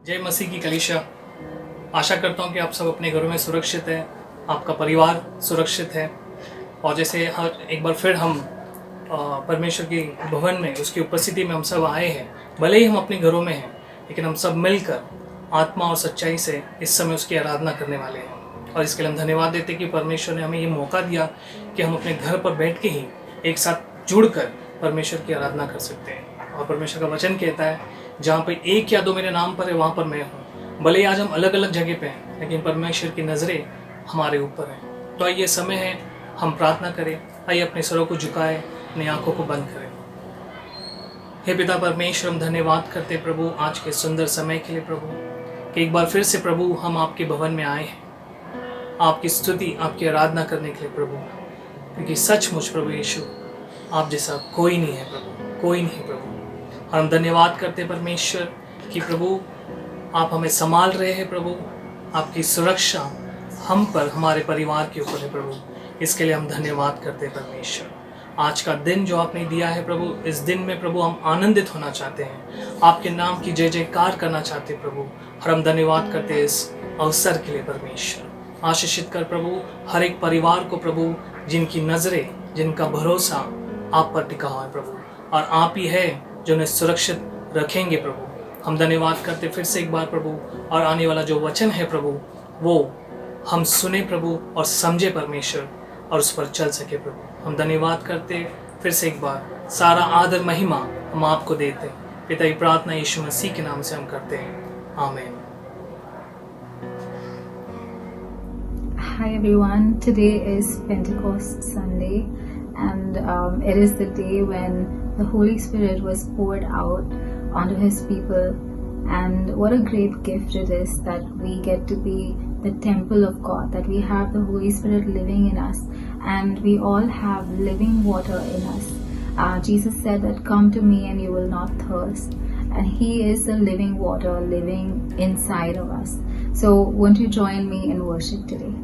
जय मसीह की कलीसिया। आशा करता हूँ कि आप सब अपने घरों में सुरक्षित हैं, आपका परिवार सुरक्षित है। और जैसे हर एक बार फिर हम परमेश्वर की भवन में, उसकी उपस्थिति में हम सब आए हैं। भले ही हम अपने घरों में हैं, लेकिन हम सब मिलकर आत्मा और सच्चाई से इस समय उसकी आराधना करने वाले हैं। और इसके लिए हम धन्यवाद देते हैं कि परमेश्वर ने हमें ये मौका दिया कि हम अपने घर पर बैठ के ही एक साथ जुड़कर परमेश्वर की आराधना कर सकते हैं। और परमेश्वर का वचन कहता है, जहाँ पे एक या दो मेरे नाम पर है वहाँ पर मैं हूँ। भले ही आज हम अलग अलग जगह पे हैं, लेकिन परमेश्वर की नज़रें हमारे ऊपर हैं। तो आइए समय है हम प्रार्थना करें। आइए अपने सरों को झुकाएं, अपनी आंखों को बंद करें। हे पिता परमेश्वर, हम धन्यवाद करते प्रभु आज के सुंदर समय के लिए प्रभु, कि एक बार फिर से प्रभु हम आपके भवन में आए हैं आपकी स्तुति, आपकी आराधना करने के लिए प्रभु। क्योंकि सचमुच प्रभु यीशु, आप जैसा कोई नहीं है प्रभु, कोई नहीं प्रभु। और हम धन्यवाद करते परमेश्वर कि प्रभु आप हमें संभाल रहे हैं प्रभु। आपकी सुरक्षा हम पर, हमारे परिवार के ऊपर है प्रभु। इसके लिए हम धन्यवाद करते हैं परमेश्वर। आज का दिन जो आपने दिया है प्रभु, इस दिन में प्रभु हम आनंदित होना चाहते हैं, आपके नाम की जय जयकार करना चाहते हैं प्रभु। और हम धन्यवाद करते हैं इस अवसर के लिए परमेश्वर। आशीषित कर प्रभु हर एक परिवार को प्रभु, जिनकी नज़रें, जिनका भरोसा आप पर टिका हुआ है प्रभु, और आप ही है जो उन्हें सुरक्षित रखेंगे प्रभु। हम धन्यवाद करते फिर से एक बार प्रभु, और आने वाला जो वचन है प्रभु, वो हम सुने प्रभु और समझे परमेश्वर, और उस पर चल सके प्रभु। हम धन्यवाद करते फिर से एक बार, सारा आदर महिमा हम आपको देते हैं। पिता की प्रार्थना यीशु मसीह के नाम से हम करते हैं, आमीन। Hi everyone, today is Pentecost Sunday, and it is the day when the Holy Spirit was poured out onto His people. And what a great gift it is that we get to be the temple of God, that we have the Holy Spirit living in us, and we all have living water in us. Jesus said that, "Come to me and you will not thirst." And He is the living water living inside of us. So won't you join me in worship today?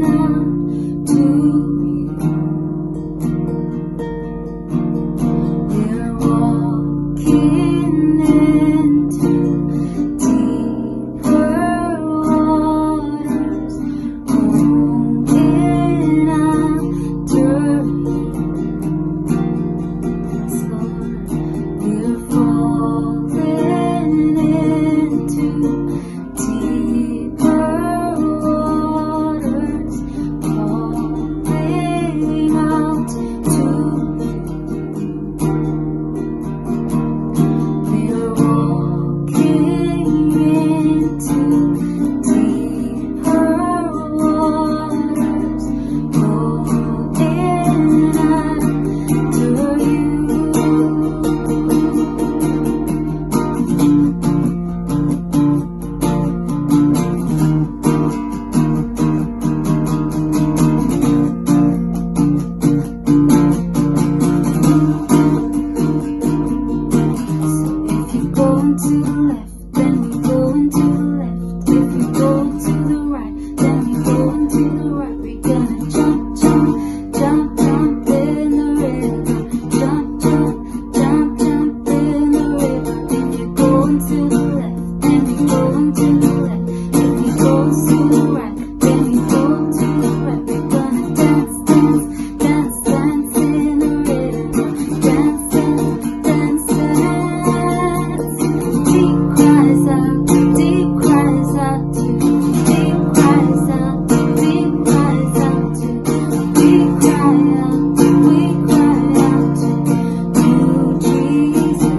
out to you. We're walking into deeper waters, moving after you. Yes, Lord, we're falling into deeper waters, calling out to you. We're walking into deeper waters, rolling after you. If you're going to the left, then we're going to the left. If you're going to the right, then we're going to the right. We're gonna jump, jump, jump, jump in the river. Jump, jump, jump, jump in the river. If you're going to the left, then we're going to the left. If you're going to the right, then we're going to the right. We're gonna dance, dance, dance, dance in the river. Dance, dance, dance, dance. Deep cries out to you. Deep cries out to you. Deep cries out to you. Deep cries out to you. We cry out to you. We cry out to you, Jesus.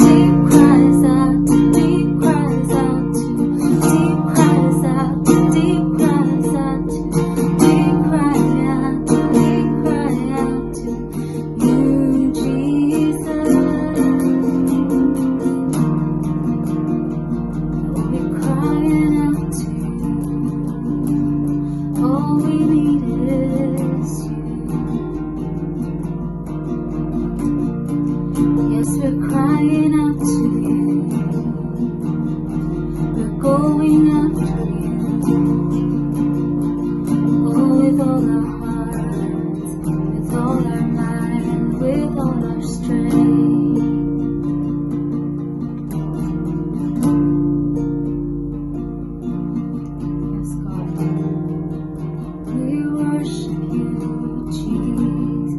Deep cries out to you. Deep cries out to you. Deep cries out to you. Deep cries out to you. We cry out to you. We cry out to you, Jesus. We're crying out to you. All we need is you. Yes, we're crying out to you. We're going after you. Oh, with all our hearts, with all our mind, with all our strength. Yes, God. We worship you, Jesus.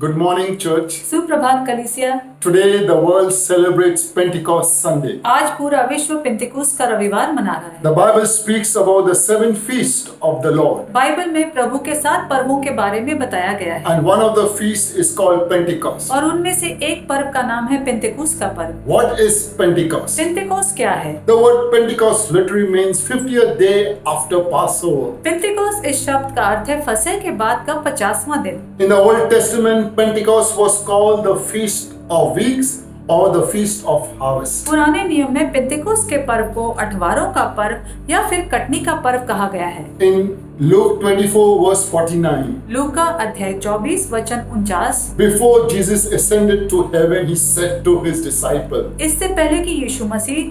Good morning, church. सुप्रभात कलीसिया। Today the world celebrates Pentecost Sunday. आज पूरा विश्व पेंतिकुस्त का रविवार मना रहा है। The Bible speaks about the seven feasts of the Lord. Bible में प्रभु के 7 पर्वों के बारे में बताया गया है And one of the feasts is called Pentecost. और उनमें से एक पर्व का नाम है पेंतिकुस्त का पर्व। What is Pentecost? पेंतिकुस्त क्या है? The word Pentecost literally means 50th day after Passover. पेंतिकुस्त इस शब्द का अर्थ है फसह के बाद का 50वां दिन। In the Old Testament, Pentecost was called the Feast of Weeks or the Feast of Harvest. पुराने नियम में पेंतिकुस्त के पर्व को अठवारों का पर्व या फिर कटनी का पर्व कहा गया है। In Luke 24 verse 49, लूका अध्याय 24 वचन 49, before Jesus ascended to heaven, he said to his disciples, इससे पहले कि यीशु मसीह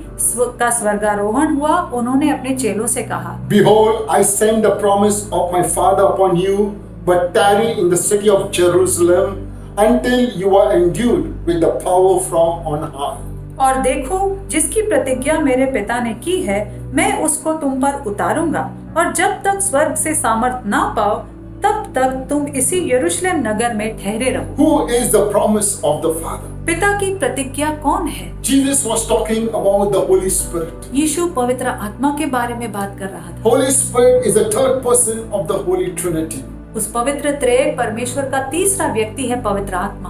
का स्वर्गारोहण हुआ, उन्होंने अपने चेलों से कहा, Behold, I send the promise of my Father upon you, but tarry in the city of Jerusalem until you are endued with the power from on high. और देखो, जिसकी प्रतिज्ञा मेरे पिता ने की है, मैं उसको तुम पर उतारूंगा, और जब तक स्वर्ग से सामर्थ ना पाओ, तब तक तुम इसी यरूशलेम नगर में ठहरे रहो। Who is the promise of the Father? पिता की प्रतिज्ञा कौन है? Jesus was talking about the Holy Spirit. यीशु पवित्र आत्मा के बारे में बात कर रहा था। Holy Spirit is the third person of the Holy Trinity. उस पवित्र त्रिएक परमेश्वर का तीसरा व्यक्ति है पवित्र आत्मा।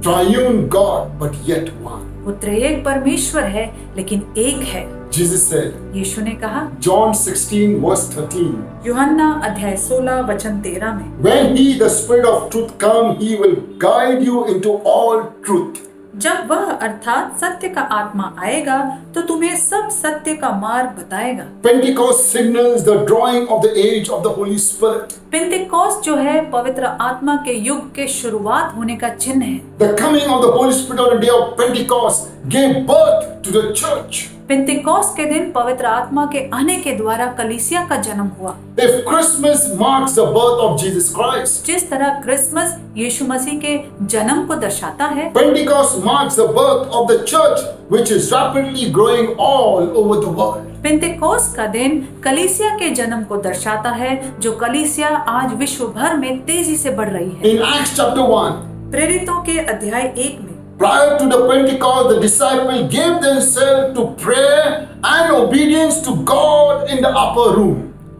Triune God, but yet one. वो त्रिएक परमेश्वर है, लेकिन एक है। Jesus said, यीशु ने कहा, John 16 verse 13, यूहन्ना अध्याय 16 वचन 13 में, When he, the Spirit of truth, come, he will guide you into all truth. जब वह अर्थात सत्य का आत्मा आएगा तो तुम्हें सब सत्य का मार्ग बताएगा। Pentecost signals the drawing of the age of the Holy Spirit. पेंतिकोस्त जो है पवित्र आत्मा के युग के शुरुआत होने का चिन्ह है। The coming of the Holy Spirit on the day of Pentecost gave birth to the church. पेंतिकोस्त के दिन पवित्र आत्मा के आने के द्वारा कलीसिया का जन्म हुआ। If Christmas marks the birth of Jesus Christ, जिस तरह क्रिसमस यीशु मसीह के जन्म को दर्शाता है, Pentecost marks the birth of the church, which is rapidly growing all over the world. पेंतिकोस्त का दिन कलीसिया के जन्म को दर्शाता है, जो कलीसिया आज विश्व भर में तेजी से बढ़ रही है। In Acts chapter 1, प्रेरितों के अध्याय 1 में prior to the Pentecost, the disciples gave themselves to prayer and obedience to God in the upper room.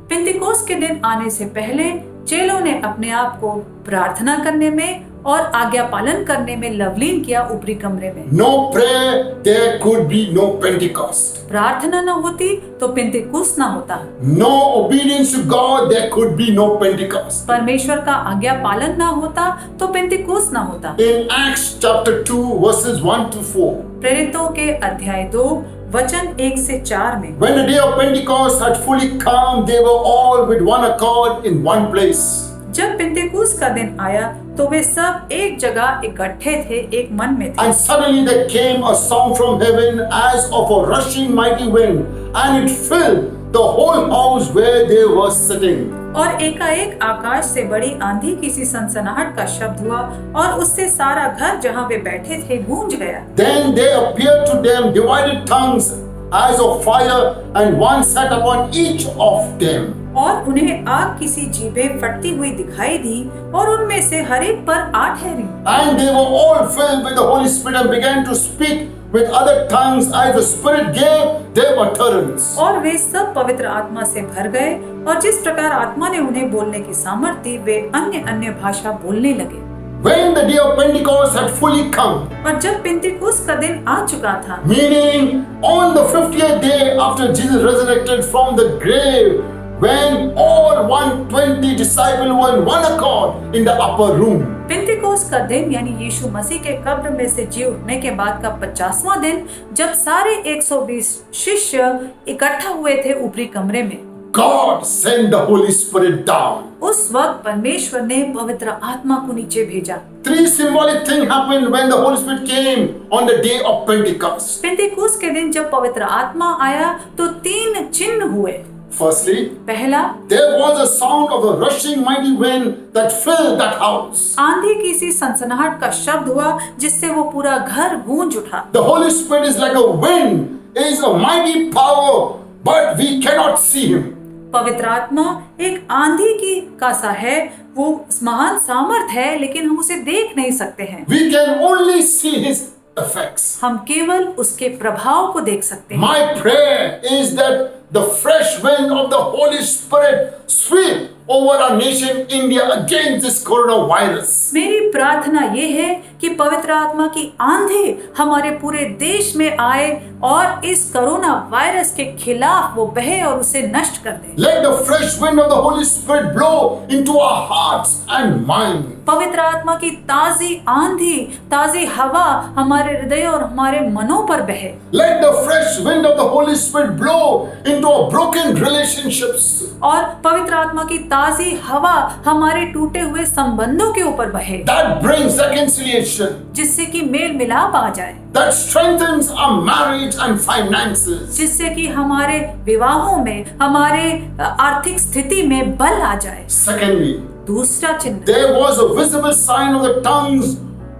पेंतिकोस्त के दिन आने से पहले चेलों ने अपने आप को प्रार्थना करने में और आज्ञा पालन करने में लवलीन किया ऊपरी कमरे में। No prayer, there could be no Pentecost. प्रार्थना न होती तो पेंतिकोस्त न होता। No obedience to God, there could be no Pentecost. परमेश्वर का आज्ञा पालन न होता तो पेंतिकोस्त न होता। In Acts chapter 2 verses 1 to 4, प्रेरितों के अध्याय 2 वचन 1 से 4 में when the day of Pentecost had fully come, they were all with one accord in one place. जब पेंतिकोस्त का दिन आया तो वे सब एक जगह इकट्ठे थे, एक मन में थे। And suddenly there came a sound from heaven as of a rushing mighty wind, and it filled the whole house where they were sitting. और एकाएक आकाश से बड़ी आंधी की सी सनसनाहट का शब्द हुआ और उससे सारा घर जहाँ वे बैठे थे गूंज गया। Then there appeared to them divided tongues as of fire, and one sat upon each of them. और उन्हें आग की सी जीभें फटती हुई दिखाई दी और उनमें से हर एक पर आ ठहरी। And they were all filled with the Holy Spirit and began to speak with other tongues as the Spirit gave them utterance. और वे सब पवित्र आत्मा से भर गए और जिस प्रकार आत्मा ने उन्हें बोलने की सामर्थ्य दी, वे अन्य अन्य भाषा बोलने लगे। When the day of Pentecost had fully come, और जब पेंतिकोस्त का दिन आ चुका था, meaning on the 50th day after Jesus resurrected from the grave, when all 120 disciples were in one accord in the upper room. पेंतिकोस्त का दिन यानी यीशु मसीह के कब्र में से जी उठने के बाद का 50वां दिन, जब सारे 120 शिष्य इकट्ठा हुए थे ऊपरी कमरे में, God sent the Holy Spirit down. उस वक्त परमेश्वर ने पवित्र आत्मा को नीचे भेजा। Three symbolic things happened when the Holy Spirit came on the day of Pentecost. पेंतिकोस्त के दिन जब पवित्र आत्मा आया तो 3 चिन्ह हुए। Firstly, पहला, there was a sound of a rushing mighty wind that filled that house. आंधी की सी सनसनाहट का शब्द हुआ जिससे वो पूरा घर गूंज उठा। The Holy Spirit is like a wind, is a mighty power, but we cannot see him. पवित्र आत्मा एक आंधी की का सा है, वो महान सामर्थ है लेकिन हम उसे देख नहीं सकते हैं। We can only see his effects. हम केवल उसके प्रभाव को देख सकते हैं। My prayer is that the fresh wind of the Holy Spirit sweep over our nation India against this coronavirus. मेरी प्रार्थना ये है कि पवित्र आत्मा की आंधी हमारे पूरे देश में आए और इस कोरोना वायरस के खिलाफ वो बहे और उसे नष्ट कर दे। Let the fresh wind of the Holy Spirit blow into our hearts and minds. पवित्र आत्मा की ताजी आंधी, ताजी हवा हमारे हृदय और हमारे मनों पर बहे। Let the fresh wind of the Holy Spirit blow into our broken relationships. और पवित्र आत्मा की ताजी हवा हमारे टूटे हुए संबंधों के ऊपर बहे, That brings reconciliation. जिससे कि मेल मिलाप आ जाए, That strengthens our marriage and finances. जिससे कि हमारे विवाहों में, हमारे आर्थिक स्थिति में बल आ जाए। Secondly, दूसरा चिन्ह, there was a visible sign of the tongues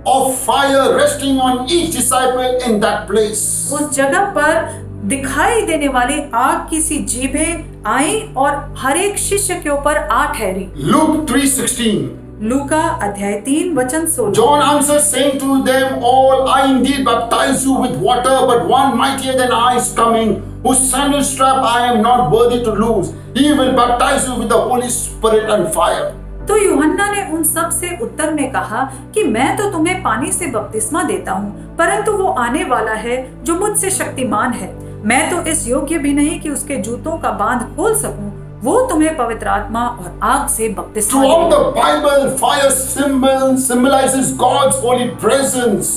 of fire resting on each disciple in that place. उस जगह पर दिखाई देने वाली आग की सी जीभें आई और हर एक शिष्य के ऊपर आ ठहरी। Luke 3:16. लूका अध्याय 3 वचन 16। John answered, saying to them all, I indeed baptize you with water, but one mightier than I is coming, whose sandal strap I am not worthy to loose. He will baptize you with the Holy Spirit and fire. तो यूहन्ना ने उन सब से उत्तर में कहा कि मैं तो तुम्हें पानी से बपतिस्मा देता हूँ, परंतु वो आने वाला है जो मुझसे शक्तिमान है। मैं तो इस योग्य भी नहीं कि उसके जूतों का बांध खोल सकूं। वो तुम्हें पवित्र आत्मा और आग से बपतिस्मा Throughout देगा। the Bible, fire symbolizes God's holy presence.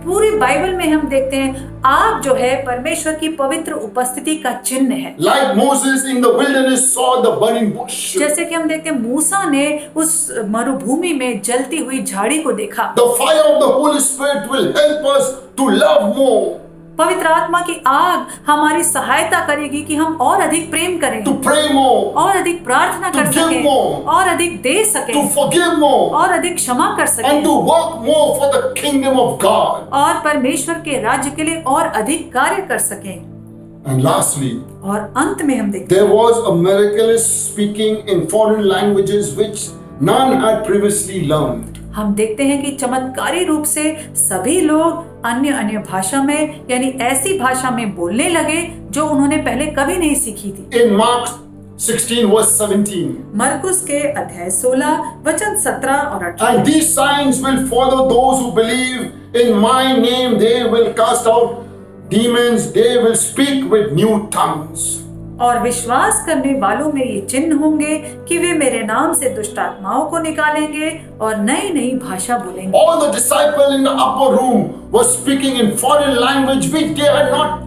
पूरी बाइबल में हम देखते हैं आग जो है परमेश्वर की पवित्र उपस्थिति का चिन्ह है। Like Moses in the wilderness saw the burning bush. जैसे कि हम देखते हैं मूसा ने उस मरुभूमि में जलती हुई झाड़ी को देखा। The fire of the Holy Spirit will help us to love more. पवित्र आत्मा की आग हमारी सहायता करेगी कि हम और अधिक प्रेम करें, to pray more, और अधिक प्रार्थना कर To give सकें, more, और अधिक दे to सकें, forgive more, और अधिक क्षमा कर and सकें, to work more for the kingdom of God. और परमेश्वर के राज्य के लिए और अधिक कार्य कर सकें। And lastly, और अंत में हम देखते there was a miraculous speaking in foreign languages which none had previously learned. हम देखते हैं कि चमत्कारी रूप से सभी लोग अन्य अन्य भाषा में यानी ऐसी भाषा में बोलने लगे जो उन्होंने पहले कभी नहीं सीखी थी। In Mark 16 verse 17. मरकुस के अध्याय 16 वचन 17 और 18। And these signs will follow those who believe in my name. They will cast out demons. They will speak with new tongues. और विश्वास करने वालों में ये चिन्ह होंगे कि वे मेरे नाम से दुष्ट आत्माओं को निकालेंगे और नई नई भाषा बोलेंगे। All the disciples in the upper room were speaking in foreign language which they had not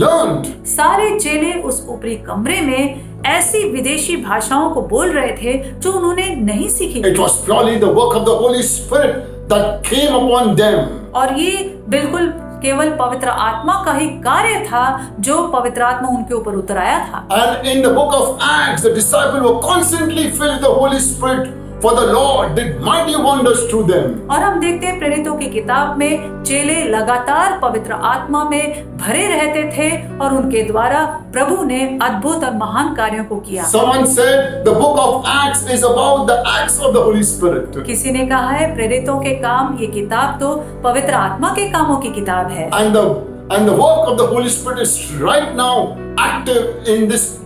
learned. सारे चेले उस ऊपरी कमरे में ऐसी विदेशी भाषाओं को बोल रहे थे जो उन्होंने नहीं सीखी। It was purely the work of the Holy Spirit that came upon them. और ये बिल्कुल केवल पवित्र आत्मा का ही कार्य था जो पवित्र आत्मा उनके ऊपर उतर आया था। And in the book of Acts, the disciples were constantly filled with the Holy Spirit, for the Lord did mighty wonders through them. और हम देखते हैं प्रेरितों की किताब में चेले लगातार पवित्र आत्मा में भरे रहते थे और उनके द्वारा प्रभु ने अद्भुत और महान कार्यों को किया। Someone said the book of Acts is about the acts of the Holy Spirit. किसी ने कहा है प्रेरितों के काम, ये किताब तो पवित्र आत्मा के कामों की किताब है। And the work of the Holy Spirit is right now active in this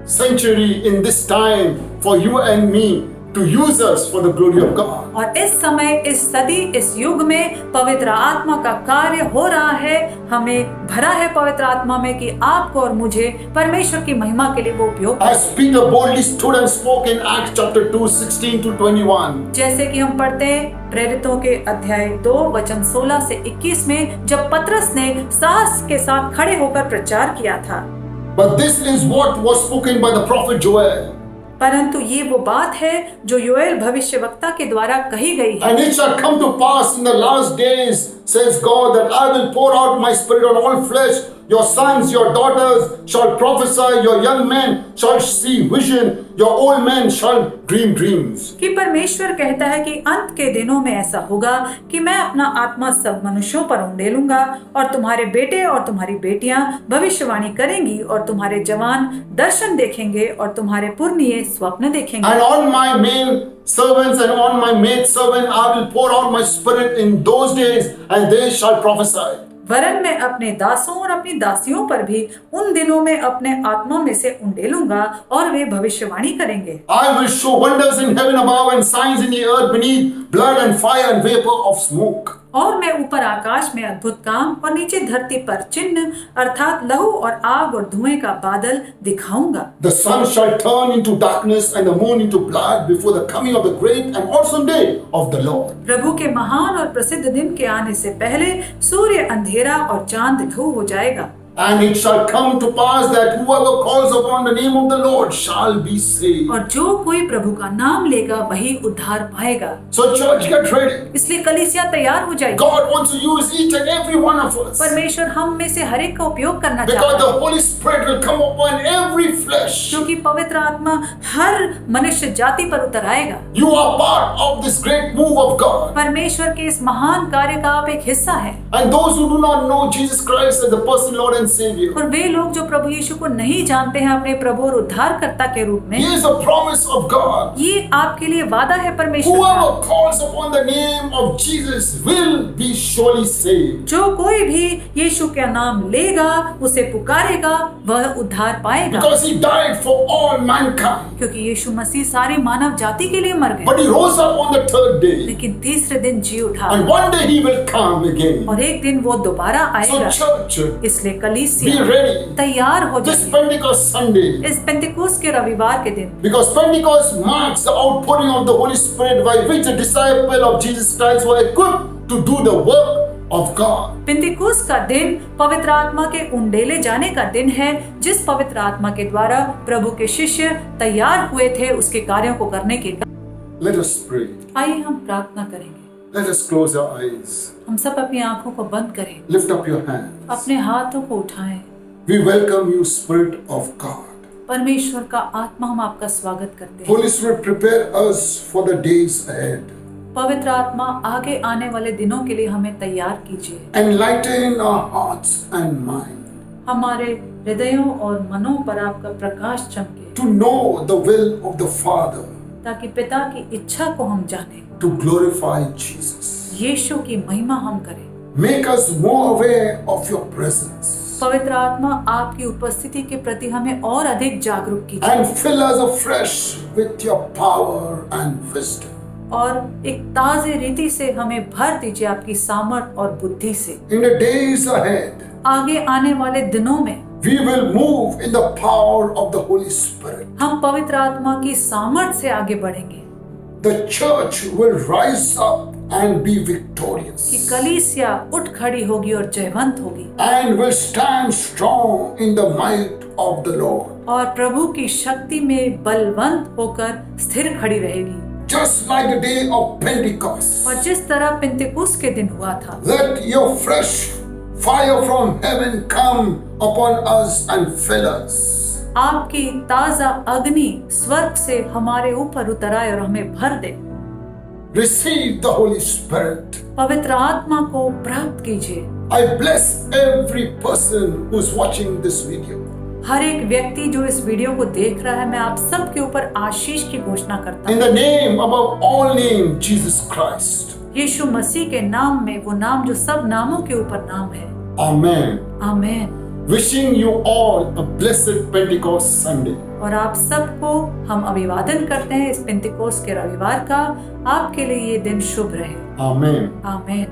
century, in this time, for you and me to use us for the glory of God. और इस समय, इस सदी, इस युग में पवित्र आत्मा का कार्य हो रहा है, हमें भरा है पवित्र आत्मा में कि आपको और मुझे परमेश्वर की महिमा के लिए वो उपयोग। As Peter boldly stood and spoke in Acts chapter 2, 16 to 21. जैसे कि हम पढ़ते हैं प्रेरितों के अध्याय 2 वचन 16 से 21 में, जब पतरस ने साहस के साथ खड़े होकर प्रचार किया था। But this is what was spoken by the prophet Joel. परंतु ये वो बात है जो योएल भविष्यवक्ता के द्वारा कही गई है। And it shall come to pass in the last days, says God, that I will pour out my spirit on all flesh. Your sons, your daughters shall prophesy, your young men shall see vision, your old men shall dream dreams. कि परमेश्वर कहता है कि अंत के दिनों में ऐसा होगा कि मैं अपना आत्मा सब मनुष्यों पर उंडेलूंगा और तुम्हारे बेटे और तुम्हारी बेटियां भविष्यवाणी करेंगी और तुम्हारे जवान दर्शन देखेंगे और तुम्हारे पुरनिये स्वप्न देखेंगे। And on my male servants and on my maid servant I will pour out my spirit in those days, and they shall prophesy. वरन मैं अपने दासों और अपनी दासियों पर भी उन दिनों में अपने आत्मा में से उंडेलूंगा और वे भविष्यवाणी करेंगे। I will show wonders in heaven above and signs in the earth beneath, blood and fire and vapor of smoke. और मैं ऊपर आकाश में अद्भुत काम और नीचे धरती पर चिन्ह अर्थात लहू और आग और धुएं का बादल दिखाऊंगा। The sun shall turn into darkness and the moon into blood before the coming of the great and awesome day of the Lord. प्रभु के महान और प्रसिद्ध दिन के आने से पहले सूर्य अंधेरा और चांद लहू हो जाएगा। And it shall come to pass that whoever calls upon the name of the Lord shall be saved. और जो कोई प्रभु का नाम लेगा वही उद्धार पाएगा। So church, get ready. इसलिए कलीसिया तैयार हो जाएगी। God wants to use each and every one of us. परमेश्वर हम में से हर एक का उपयोग करना Because चाहता the है, Holy Spirit will come upon every flesh. क्योंकि पवित्र आत्मा हर मनुष्य जाति पर उतर आएगा। You are part of this great move of God. परमेश्वर के इस महान कार्य का आप एक हिस्सा है। And those who do not know Jesus Christ as the personal Lord and Savior, और वे लोग जो प्रभु यीशु को नहीं जानते हैं अपने प्रभु और उद्धारकर्ता के रूप में, He is a promise of God. ये आपके लिए वादा है परमेश्वर का। Whoever calls upon the name of Jesus will be surely saved. जो कोई भी यीशु का नाम लेगा, उसे पुकारेगा, वह उद्धार पाएगा। Because He died for all mankind. क्योंकि यीशु मसीह सारी मानव जाति के लिए मर गए, But He rose up on the third day. लेकिन तीसरे दिन जी उठा And one day He will come again. और एक दिन वो दोबारा So आएगा। church, इसलिए be कलीसिया ready. तैयार हो This जाए Pentecost Sunday. इस पेंतिकुस्त के रविवार के दिन, Because Pentecost marks the outpouring of the Holy Spirit by which the disciples of Jesus Christ were equipped to do the work of God. पेंतिकुस्त का दिन पवित्र आत्मा के उंडेले जाने का दिन है, जिस पवित्र आत्मा के द्वारा प्रभु के शिष्य तैयार हुए थे उसके कार्यों को करने के। Let us pray. आइए हम प्रार्थना करेंगे। Let us close our eyes. हम सब अपनी आंखों को बंद करें, Lift up your hands. अपने हाथों को उठाएं। We welcome you, Spirit of God. परमेश्वर का आत्मा, हम आपका स्वागत करते हैं। Holy Spirit, prepare us for the days ahead. पवित्र आत्मा, आगे आने वाले दिनों के लिए हमें तैयार कीजिए। Enlighten our hearts and mind हमारे हृदयों और मनों पर आपका प्रकाश चमके, to know the will of the Father, ताकि पिता की इच्छा को हम जानें, to glorify Jesus. यीशु की महिमा हम करें। Make us more aware of your presence पवित्र आत्मा, आपकी उपस्थिति के प्रति हमें और अधिक जागरूक कीजिए and fill us afresh with your power and wisdom. और एक ताजे रीति से हमें भर दीजिए आपकी सामर्थ और बुद्धि से। In the days ahead, आगे आने वाले दिनों में we will move in the power of the Holy Spirit. हम पवित्र आत्मा की सामर्थ से आगे बढ़ेंगे The church will rise up and be कि victorious कलीसिया उठ खड़ी होगी और जयवंत होगी and will stand strong in the might of the Lord. और प्रभु की शक्ति में बलवंत होकर स्थिर खड़ी रहेगी। Just like the day of Pentecost, और जिस तरह पिन्तेकुस्त के दिन हुआ था, let your fresh fire from heaven come upon us and fill us. आपकी ताजा अग्नि स्वर्ग से हमारे ऊपर उतर आए और हमें भर दे। Receive the Holy Spirit. पवित्र आत्मा को प्राप्त कीजिए। I bless every person who's watching this video. हर एक व्यक्ति जो इस वीडियो को देख रहा है, मैं आप सब के ऊपर आशीष की घोषणा करता In हूँ। the name above all name, Jesus Christ. यीशु मसीह के नाम में, वो नाम जो सब नामों के ऊपर नाम है। Amen. Amen. Wishing you all a blessed Pentecost Sunday. और आप सबको हम अभिवादन करते हैं इस पिन्तेकुस्त के रविवार का। आपके लिए ये दिन शुभ रहे। Amen. Amen.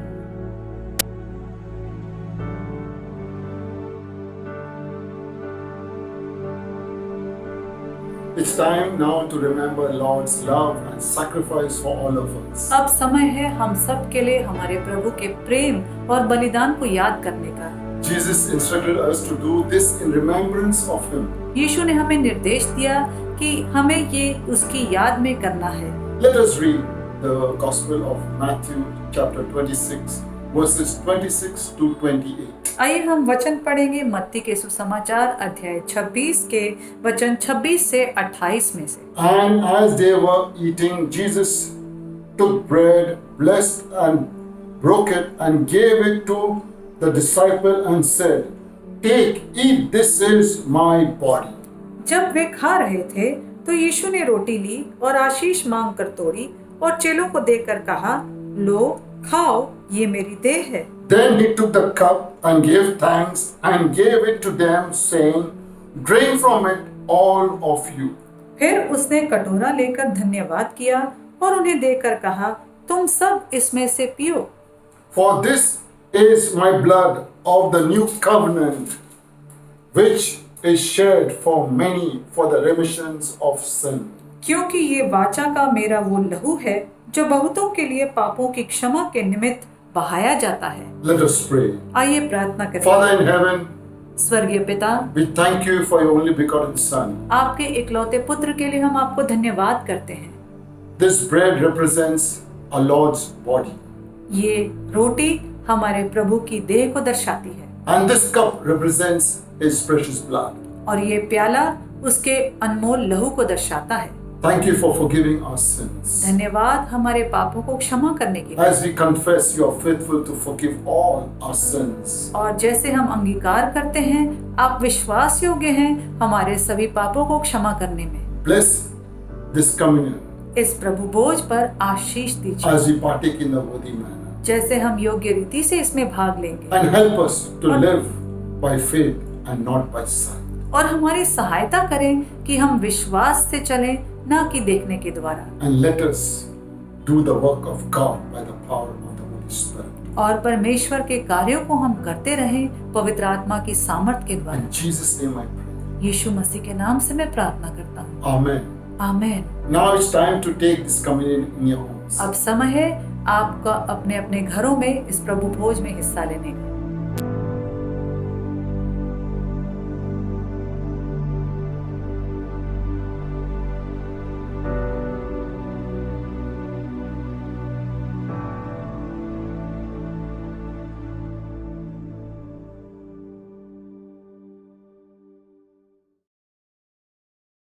It's time now to remember Lord's love and sacrifice for all of us. अब समय है हम सब के लिए हमारे प्रभु के प्रेम और बलिदान को याद करने का। Jesus instructed us to do this in remembrance of Him. यीशु ने हमें निर्देश दिया कि हमें ये उसकी याद में करना है। Let us read the Gospel of Matthew, chapter 26, verses 26 to 28. आइए हम वचन पढ़ेंगे मत्ती के सुसमाचार अध्याय 26 के वचन 26 से 28 में से। And as they were eating, Jesus took bread, blessed and broke it, and gave it to the disciple and said, "Take, eat, this is my body." जब वे खा रहे थे तो यीशु ने रोटी ली और आशीष मांग कर तोड़ी और चेलों को देकर कहा, लो खाओ, ये मेरी देह है। Then he took the cup and gave thanks and gave it to them, saying, "Drink from it, all of you. फिर उसने कटोरा लेकर धन्यवाद किया और उन्हें देकर कहा, तुम सब इसमें से पियो, For this is my blood of the new covenant, which is shed for many for the remissions of sin." क्योंकि ये वाचा का मेरा वो लहू है जो बहुतों के लिए पापों की क्षमा के निमित्त बहाया जाता है। Let us pray. आइए प्रार्थना करें। Father in heaven, स्वर्गीय पिता, we thank you for your only begotten Son. आपके इकलौते पुत्र के लिए हम आपको धन्यवाद करते हैं। This bread represents our Lord's body, ये रोटी हमारे प्रभु की देह को दर्शाती है and this cup represents His precious blood. और ये प्याला उसके अनमोल लहू को दर्शाता है। Thank you for forgiving our sins. धन्यवाद हमारे पापों को क्षमा करने के लिए। As we confess, you are faithful to forgive all our sins. और जैसे हम अंगीकार करते हैं, आप विश्वास योग्य हैं हमारे सभी पापों को क्षमा करने में। Bless this communion इस प्रभु भोज पर आशीष दीजिए as we partake in the worthy manner, जैसे हम योग्य रीति से इसमें भाग लेंगे and help us to live by faith and not by sight. और हमारी सहायता करें कि हम विश्वास से चलें, ना कि देखने के द्वारा। And let us do the work of God by the power of the Holy Spirit. और परमेश्वर के कार्यों को हम करते रहें पवित्र आत्मा की सामर्थ के द्वारा। In Jesus' name I pray. यीशु मसीह के नाम से मैं प्रार्थना करता हूँ। Amen. Amen. Now it's time to take this communion in your homes. अब समय है आपका अपने अपने घरों में इस प्रभु भोज में हिस्सा लेने का।